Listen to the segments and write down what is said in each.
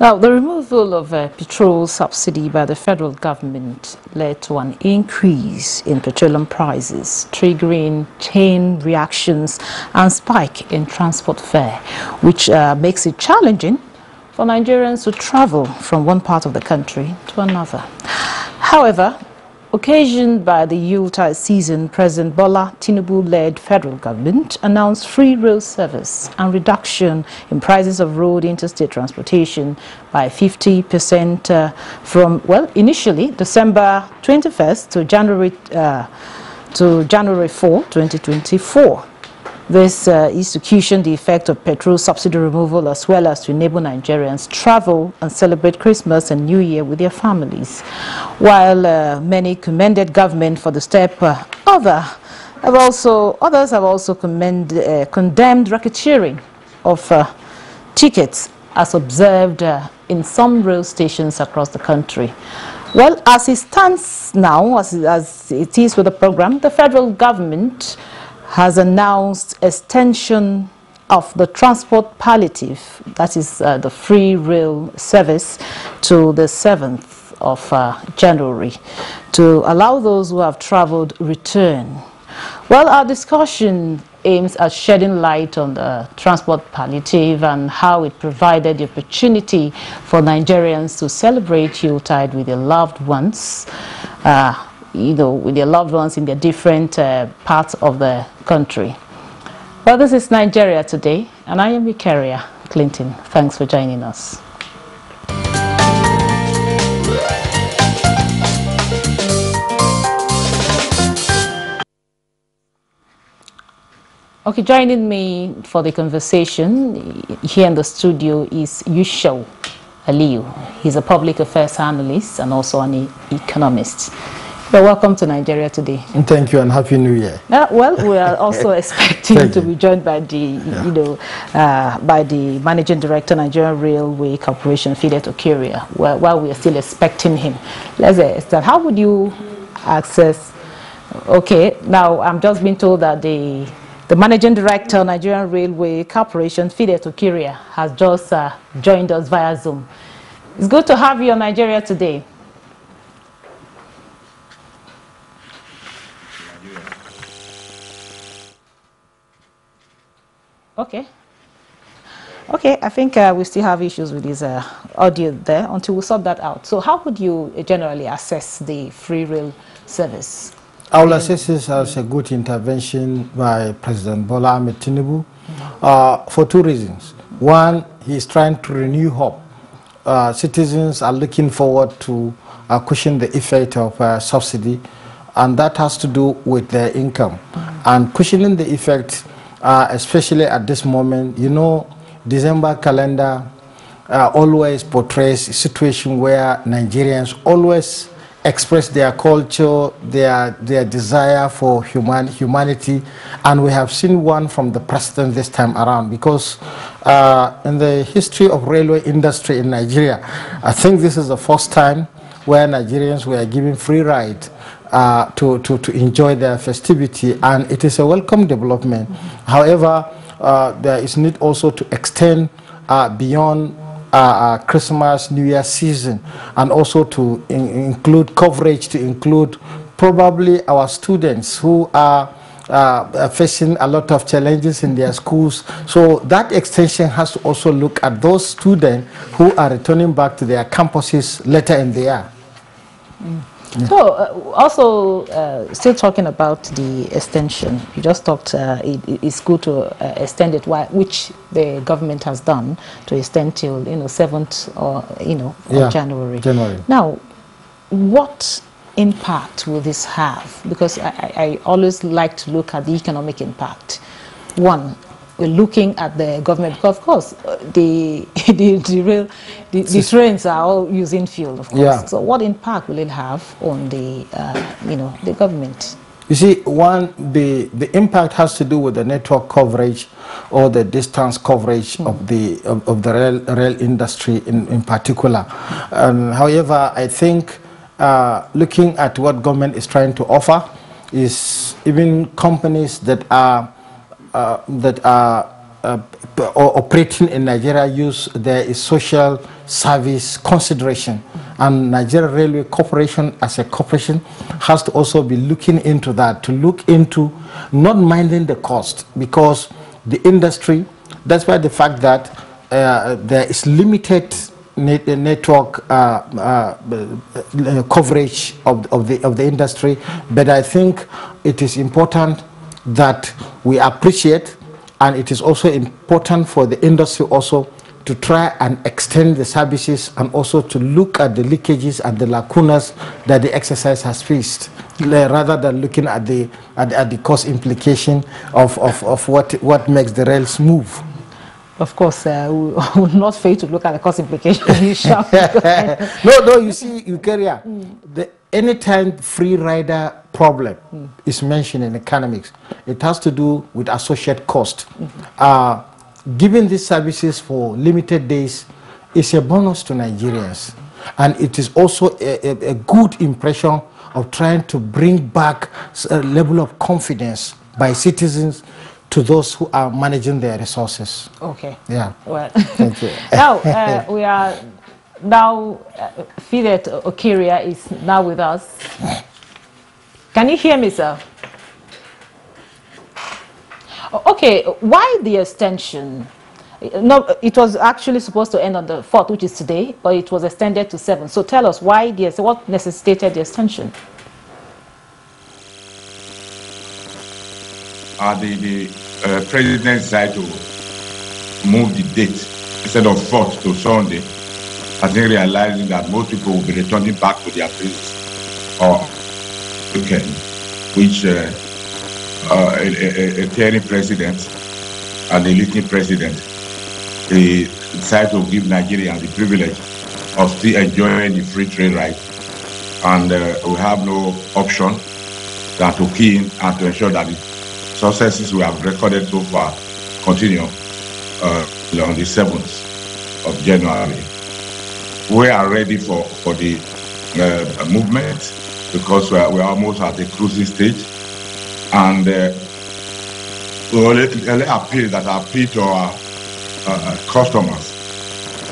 Now, the removal of petrol subsidy by the federal government led to an increase in petroleum prices, triggering chain reactions and spike in transport fare, which makes it challenging for Nigerians to travel from one part of the country to another. However, occasioned by the Yuletide season, President Bola Tinubu-led federal government announced free rail service and reduction in prices of road interstate transportation by 50% from, well, initially December 21st to January 4, 2024. This is to cushion the effect of petrol subsidy removal, as well as to enable Nigerians travel and celebrate Christmas and New Year with their families. While many commended government for the step, others have also condemned racketeering of tickets as observed in some rail stations across the country. Well, as it stands now, as it is with the program, the federal government has announced extension of the transport palliative, that is the free rail service, to the 7th of January to allow those who have traveled return. Well, our discussion aims at shedding light on the transport palliative and how it provided the opportunity for Nigerians to celebrate Yuletide with their loved ones, with their loved ones in their different parts of the country. Well, this is Nigeria Today, and I am Victoria Clinton. Thanks for joining us. Okay, joining me for the conversation here in the studio is Yushau Aliyu. He's a public affairs analyst and also an economist. So welcome to Nigeria Today. Thank you, and Happy New Year. Well, we are also expecting to be joined by the, by the Managing Director, Nigerian Railway Corporation, Fide Tokiria. While we are still expecting him, let's start. How would you access? Okay, now I'm just being told that the Managing Director, Nigerian Railway Corporation, Fide Tokiria, has just joined us via Zoom. It's good to have you on Nigeria Today. Okay, I think we still have issues with this audio there until we sort that out. So how would you generally assess the free rail service? I will assess this as a good intervention by President Bola Ahmed Tinubu for two reasons. One, he is trying to renew hope. Citizens are looking forward to cushion the effect of subsidy, and that has to do with their income. And cushioning the effect, especially at this moment, December calendar always portrays a situation where Nigerians always express their culture, their desire for humanity, and we have seen one from the president this time around, because in the history of railway industry in Nigeria, I think this is the first time where Nigerians were given free ride to enjoy their festivity, and it is a welcome development. However, there is need also to extend beyond Christmas, New Year season, and also to include coverage, to include probably our students who are facing a lot of challenges in their schools. So that extension has to also look at those students who are returning back to their campuses later in the year. Yeah. So, also still talking about the extension, you just talked it's good to extend it, which the government has done, to extend till 7th or of January. Now, what impact will this have? Because I always like to look at the economic impact. One, we're looking at the government, because of course the trains are all using fuel, of course. Yeah. So what impact will it have on the the government? You see, the impact has to do with the network coverage or the distance coverage of the rail industry in particular. However, I think looking at what government is trying to offer is even companies that are operating in Nigeria there is social service consideration, and Nigeria Railway Corporation as a corporation has to also be looking into that, to look into not minding the cost, because the industry, that's why the fact that there is limited network coverage of the industry, but I think it is important that we appreciate, and it is also important for the industry also to try and extend the services, and also to look at the leakages and the lacunas that the exercise has faced, rather than looking at the cost implication of what makes the rails move. Of course, we will not fail to look at the cost implication. No, you see, Eukarya, anytime free rider problem is mentioned in economics, it has to do with associate cost. Giving these services for limited days is a bonus to Nigerians, and it is also a good impression of trying to bring back a level of confidence by citizens to those who are managing their resources. Okay. Yeah. Well, thank you. Now, we are now, Fidet Okiria is now with us. Can you hear me, sir? Okay, why the extension? No, it was actually supposed to end on the 4th, which is today, but it was extended to 7th. So tell us why what necessitated the extension? The president decided to move the date instead of 4th to Sunday. I think realizing that most people will be returning back to their places or weekend, which a tearing president and a listening president, they decided to give Nigerians the privilege of still enjoying the free trade right, and we have no option than to key in and to ensure that the successes we have recorded so far continue on the 7th of January. We are ready for the movement, because we are almost at the cruising stage, and we only appeal to our customers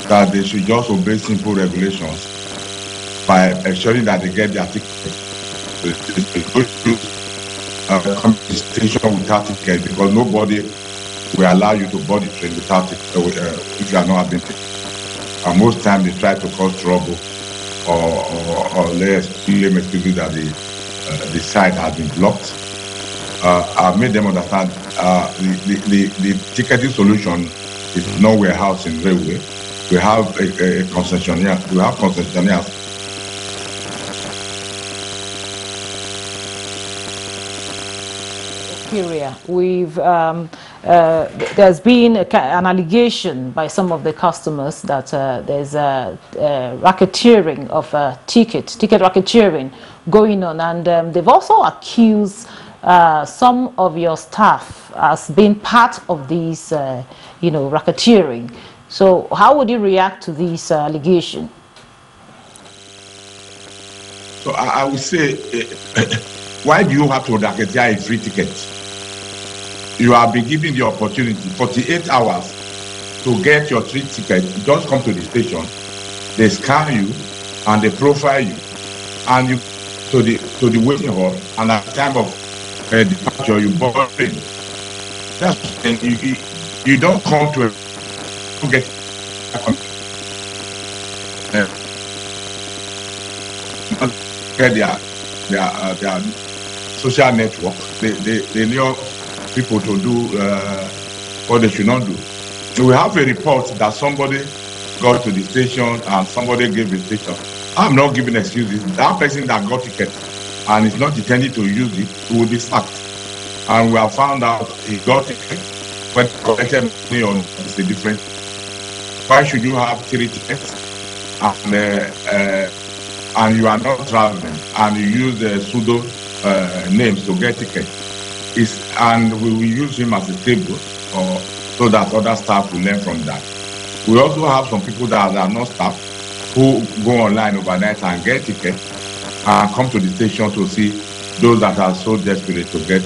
that they should just obey simple regulations by ensuring that they get their ticket. Come to the station without ticket, because nobody will allow you to board the train without it if you are not having ticket. And most times they try to cause trouble or less excuses that the site has been blocked. I've made them understand the ticketing solution is not warehouse in railway. We have a concessionaire. We have concessionaires. We've there's been an allegation by some of the customers that there's racketeering of ticket racketeering going on, and they've also accused some of your staff as being part of these, racketeering. So how would you react to this allegation? So I would say, why do you have to racketeer a free ticket? You have been given the opportunity 48 hours to get your free ticket. You just come to the station, they scan you and they profile you, and you to the waiting hall, and at the time of departure you board in. That's you don't come to get their social network. They know people to do what they should not do. So we have a report that somebody got to the station and somebody gave the station. I'm not giving excuses. That person that got ticket and is not intending to use it will be sacked. And we have found out he got it, but collected money on is the difference. Why should you have 3 tickets and you are not traveling and you use the pseudo names to get tickets? And we will use him as a table so that other staff will learn from that. We also have some people that are not staff who go online overnight and get tickets and come to the station to see those that are so desperate to get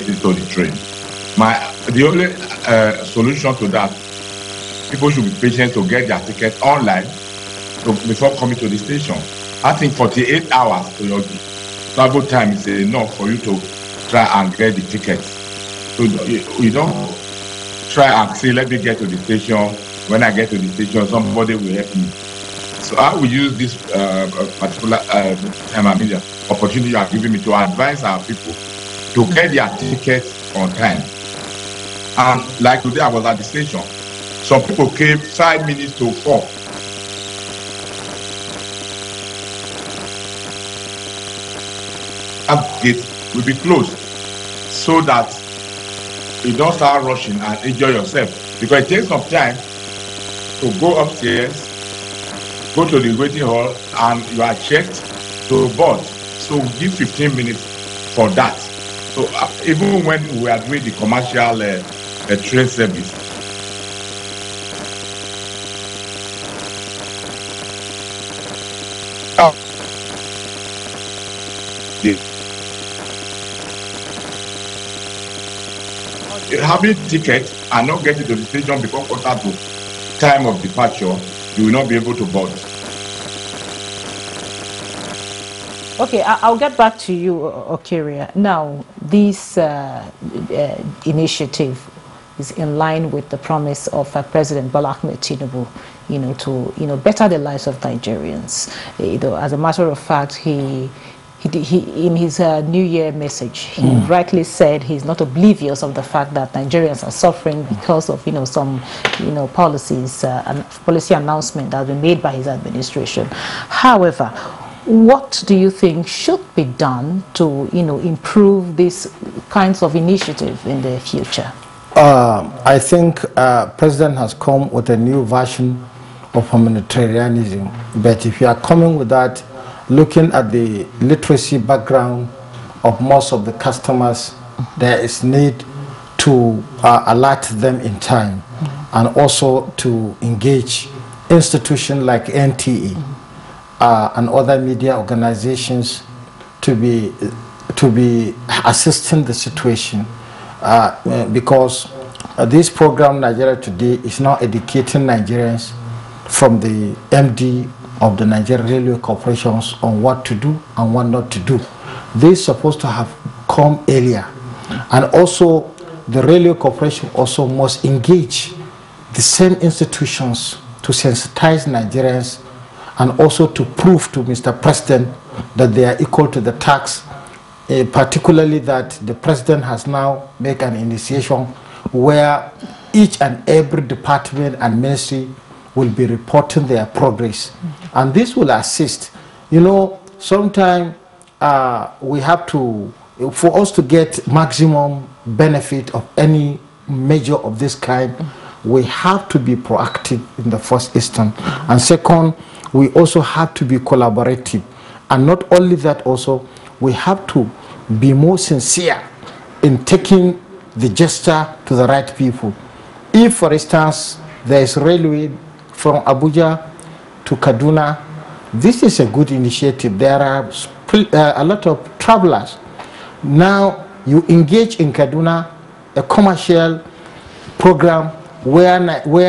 into the train. solution to that. People should be patient to get their ticket online before coming to the station. I think 48 hours to your travel time is enough for you to try and get the ticket. So you don't try and say, let me get to the station. When I get to the station, somebody will help me. So I will use this particular opportunity you are giving me to advise our people to get their tickets on time. And like today, I was at the station. Some people came 5 minutes to 4. That gate will be closed so that you don't start rushing and enjoy yourself. Because it takes some time to go upstairs, go to the waiting hall, and you are checked to board. So give 15 minutes for that. So even when we are doing the commercial train service, having tickets and not getting to the station before quarter to time of departure, you will not be able to board. Okay, I'll get back to you, Okiria. Now, this initiative is in line with the promise of President Bola Ahmed Tinubu, to better the lives of Nigerians. As a matter of fact, he in his New Year message, he rightly said he's not oblivious of the fact that Nigerians are suffering because of some policies and policy announcement that have been made by his administration. However, what do you think should be done to improve these kinds of initiative in the future? I think President has come with a new version of humanitarianism, but if you are coming with that, looking at the literacy background of most of the customers, there is need to alert them in time, and also to engage institutions like NTA and other media organizations to be assisting the situation, because this program Nigeria Today is now educating Nigerians from the MD of the Nigerian Railway Corporations on what to do and what not to do. This is supposed to have come earlier. And also, the Railway Corporation also must engage the same institutions to sensitize Nigerians and also to prove to Mr. President that they are equal to the tax, particularly that the President has now made an initiation where each and every department and ministry will be reporting their progress. And this will assist. Sometimes we have to, for us to get maximum benefit of any measure of this kind, we have to be proactive in the first instance. And second, we also have to be collaborative. And not only that, also, we have to be more sincere in taking the gesture to the right people. If, for instance, there is railway from Abuja to Kaduna, this is a good initiative. There are a lot of travelers. Now you engage in Kaduna a commercial program where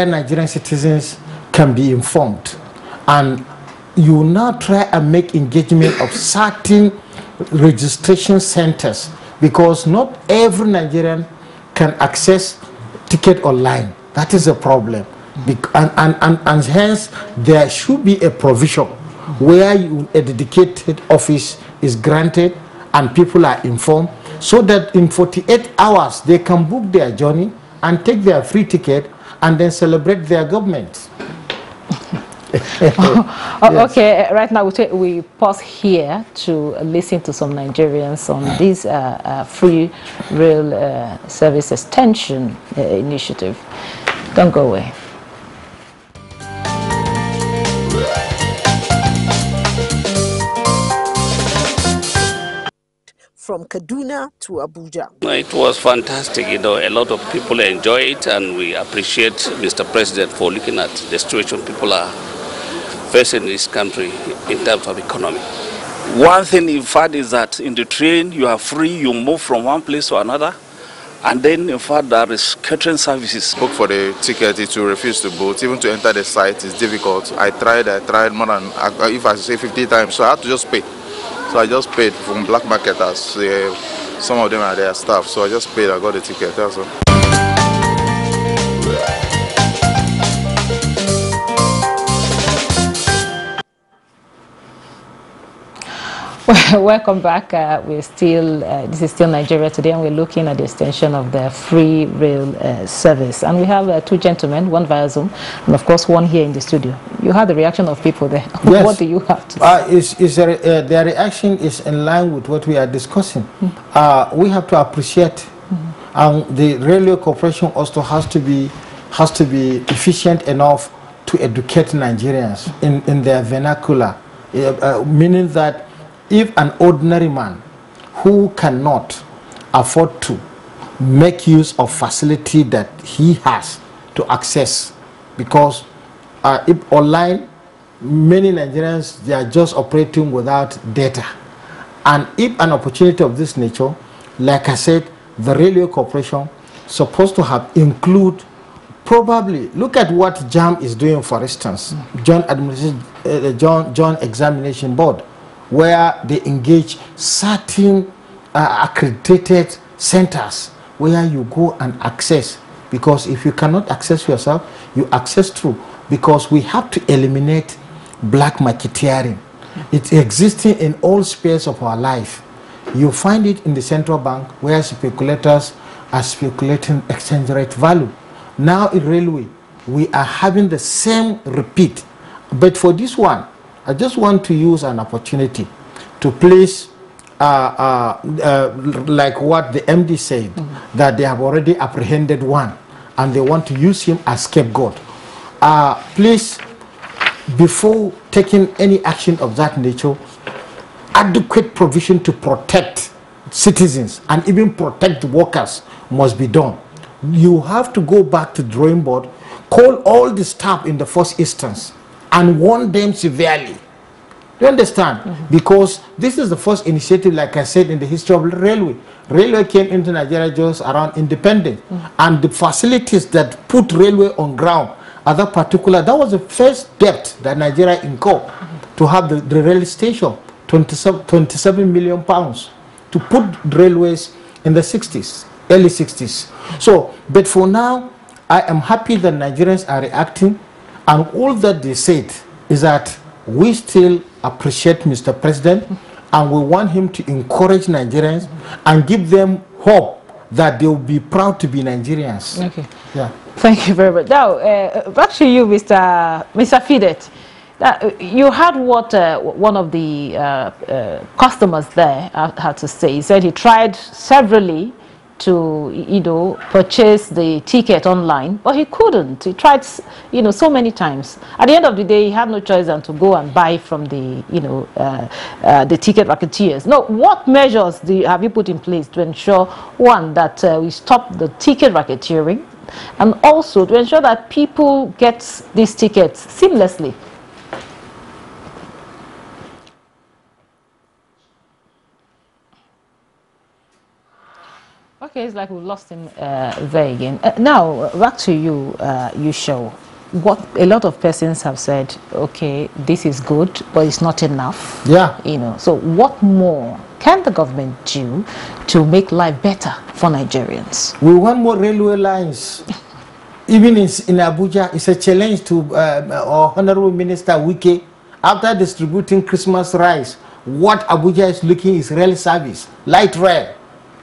Nigerian citizens can be informed, and you now try and make engagement of certain registration centers, because not every Nigerian can access ticket online. That is a problem. And hence there should be a provision where a dedicated office is granted and people are informed, so that in 48 hours they can book their journey and take their free ticket and then celebrate their government. Yes. Okay, right now we pause here to listen to some Nigerians on this free rail service extension initiative. Don't go away. From Kaduna to Abuja. It was fantastic. A lot of people enjoy it, and we appreciate Mr. President for looking at the situation people are facing in this country in terms of economy. One thing you've had is that in the train you are free, you move from one place to another, And then, in fact, there is catering services. Book for the ticket, it will refuse to book. Even to enter the site is difficult. I tried more than, if I say 50 times, so I had to just pay. So I just paid from black marketers. Some of them are their staff, so I just paid, I got the ticket, that's all. Welcome back. This is still Nigeria Today, and we're looking at the extension of the free rail service. And we have two gentlemen, one via Zoom, and of course one here in the studio. You had the reaction of people there. Yes. What do you have to say? Their reaction is in line with what we are discussing. We have to appreciate, the railway corporation also has to be efficient enough to educate Nigerians in their vernacular, meaning that if an ordinary man who cannot afford to make use of facility that he has to access, because if online, many Nigerians, they are just operating without data. And if an opportunity of this nature, like I said, the railway corporation supposed to have include, probably look at what JAM is doing, for instance, Joint Examination Board, where they engage certain accredited centers where you go and access. Because if you cannot access yourself, you access through. Because we have to eliminate black marketeering. It's existing in all spheres of our life. You find it in the central bank, where speculators are speculating exchange rate value. Now in railway, we are having the same repeat. But for this one, I just want to use an opportunity to place, like what the MD said, that they have already apprehended one, and they want to use him as scapegoat. Please, before taking any action of that nature, adequate provision to protect citizens and even protect workers must be done. You have to go back to the drawing board, call all the staff in the first instance, and warn them severely. You understand? Because this is the first initiative, like I said, in the history of the railway. Railway came into Nigeria just around independence, and the facilities that put railway on ground at that particular, that was the first debt that Nigeria incurred, to have the rail station, 27 million pounds, to put railways in the 60s, early 60s. So, but for now, I am happy that Nigerians are reacting, and all that they said is that we still appreciate Mr. President, and we want him to encourage Nigerians and give them hope that they will be proud to be Nigerians. Okay. Yeah. Thank you very much. Now, back to you, Mr. Fidet. You heard what one of the customers there had to say. He said he tried severally to, purchase the ticket online, but he couldn't. He tried, so many times. At the end of the day, he had no choice than to go and buy from the, the ticket racketeers. Now, what measures have you put in place to ensure, one, that we stop the ticket racketeering, and also to ensure that people get these tickets seamlessly? Okay, it's like we lost him there again. Now, back to you, Yushou. What a lot of persons have said, okay, this is good, but it's not enough. Yeah. So what more can the government do to make life better for Nigerians? We want more railway lines. Even in Abuja, it's a challenge to our Honorable Minister Wike. After distributing Christmas rice, what Abuja is looking is rail service, light rail,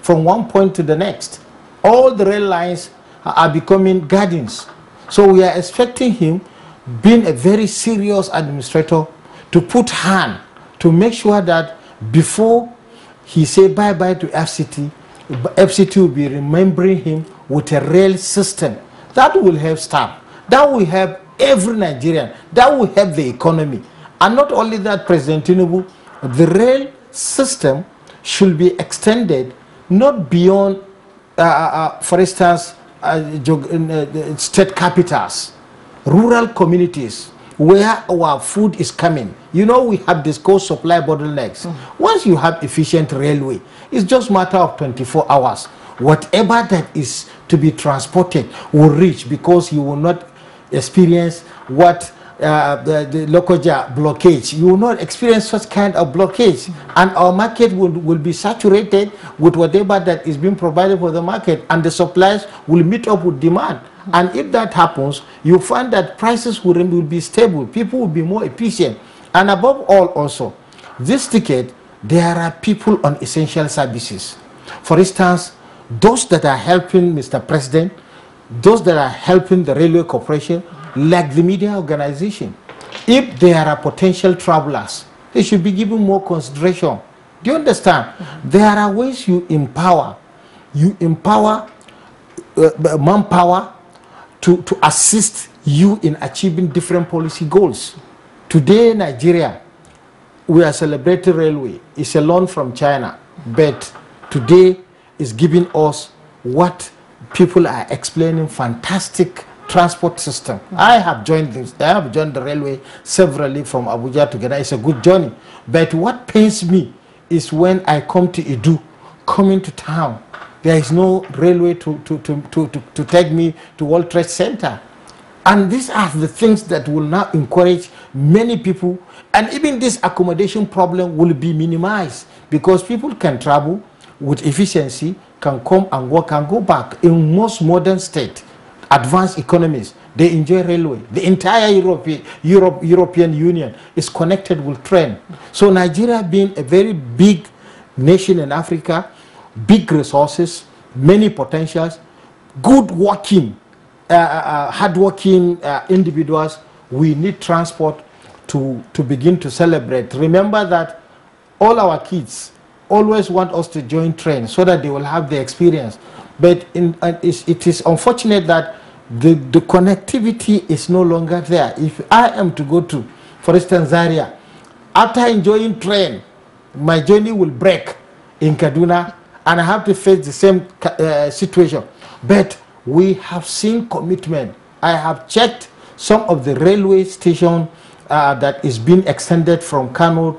from one point to the next. All the rail lines are becoming gardens. So we are expecting him, being a very serious administrator, to put hand to make sure that before he say bye-bye to FCT, FCT will be remembering him with a rail system. That will help staff. That will help every Nigerian. That will help the economy. And not only that, President Tinubu, the rail system should be extended not beyond, for instance, state capitals, rural communities, where our food is coming. We have this coal supply bottlenecks. Once you have efficient railway, it's just a matter of 24 hours. whatever that is to be transported will reach, because you will not experience what the Lokoja blockage. You will not experience such kind of blockage, and our market will be saturated with whatever that is being provided for the market, and the supplies will meet up with demand. And if that happens, you find that prices will be stable, people will be more efficient. And above all also, this ticket, there are people on essential services. For instance, those that are helping Mr. President, those that are helping the railway corporation, like the media organization, if there are potential travelers, they should be given more consideration. Do you understand? There are ways you empower manpower to assist you in achieving different policy goals. Today, Nigeria, we are celebrating railway. It's a loan from China, but today is giving us what people are explaining, fantastic transport system. I have joined this. I have joined the railway severally from Abuja to Ghana. It's a good journey. But what pains me is when I come to Edu, coming to town, there is no railway to take me to World Trade Center. And these are the things that will now encourage many people, and even this accommodation problem will be minimized, because people can travel with efficiency, can come and work and go back. In most modern states, advanced economies, they enjoy railway. The entire European Union is connected with train. So Nigeria, being a very big nation in Africa, big resources, many potentials, good working, hard-working individuals, we need transport to begin to celebrate. Remember that all our kids always want us to join train so that they will have the experience. But it is unfortunate that the connectivity is no longer there. If I am to go to, for instance, Zaria, after enjoying train, my journey will break in Kaduna, and I have to face the same situation. But we have seen commitment. I have checked some of the railway station that is being extended from Kano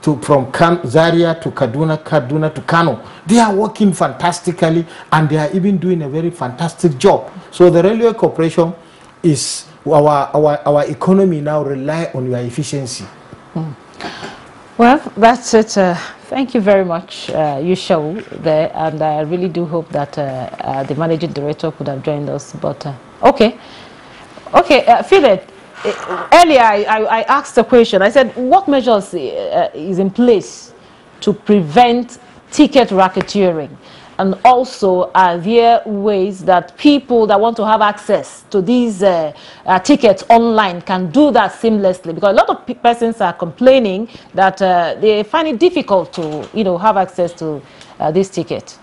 Zaria to Kaduna to Kano. They are working fantastically, and they are even doing a very fantastic job. So the railway corporation is our economy now rely on your efficiency. Well, that's it. Thank you very much, Yushau, there, and I really do hope that the managing director could have joined us. But okay, Philip. Earlier, I asked a question. I said, what measures is in place to prevent ticket racketeering? And also, are there ways that people that want to have access to these tickets online can do that seamlessly? Because a lot of persons are complaining that they find it difficult to, have access to this ticket.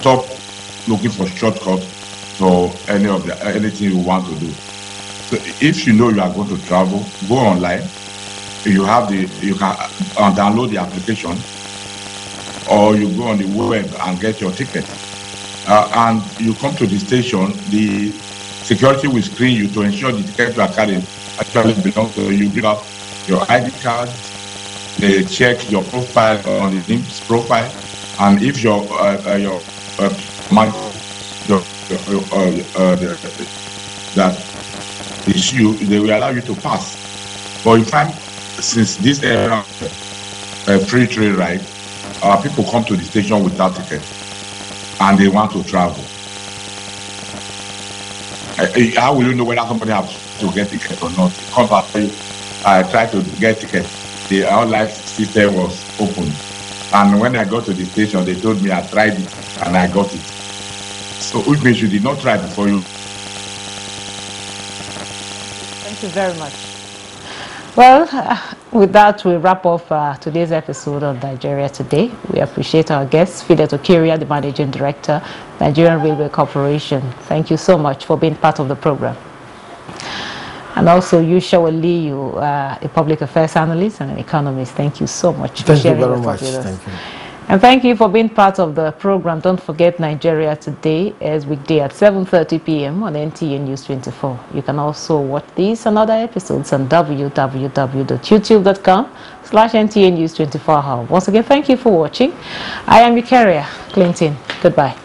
Stop looking for shortcuts to anything you want to do. So if you know you are going to travel, go online. You can download the application, or you go on the web and get your ticket. And you come to the station, the security will screen you to ensure the ticket you are carrying actually belongs to you. You bring out your ID card, they check your profile on the NIMS profile, and if that is you, they will allow you to pass. But you find, since this era of free trade right, people come to the station without ticket and they want to travel. How will you know whether somebody has to get ticket or not? Come back, I tried to get ticket. The online system was open. And when I got to the station, they told me I tried it and I got it. So which means you did not try before you. Thank you very much. Well, with that, we wrap up today's episode of Nigeria Today. We appreciate our guest, Philip Okiria, the Managing Director, Nigerian Railway Corporation. Thank you so much for being part of the program. And also, Yushau Aliyu, a public affairs analyst and an economist. Thank you so much for sharing your thoughts with us. Thank you. And thank you for being part of the program. Don't forget Nigeria Today is weekday at 7:30 p.m. on NTA News 24. You can also watch these and other episodes on www.youtube.com/NTA News 24 Hour. Once again, thank you for watching. I am your carrier, Clinton. Goodbye.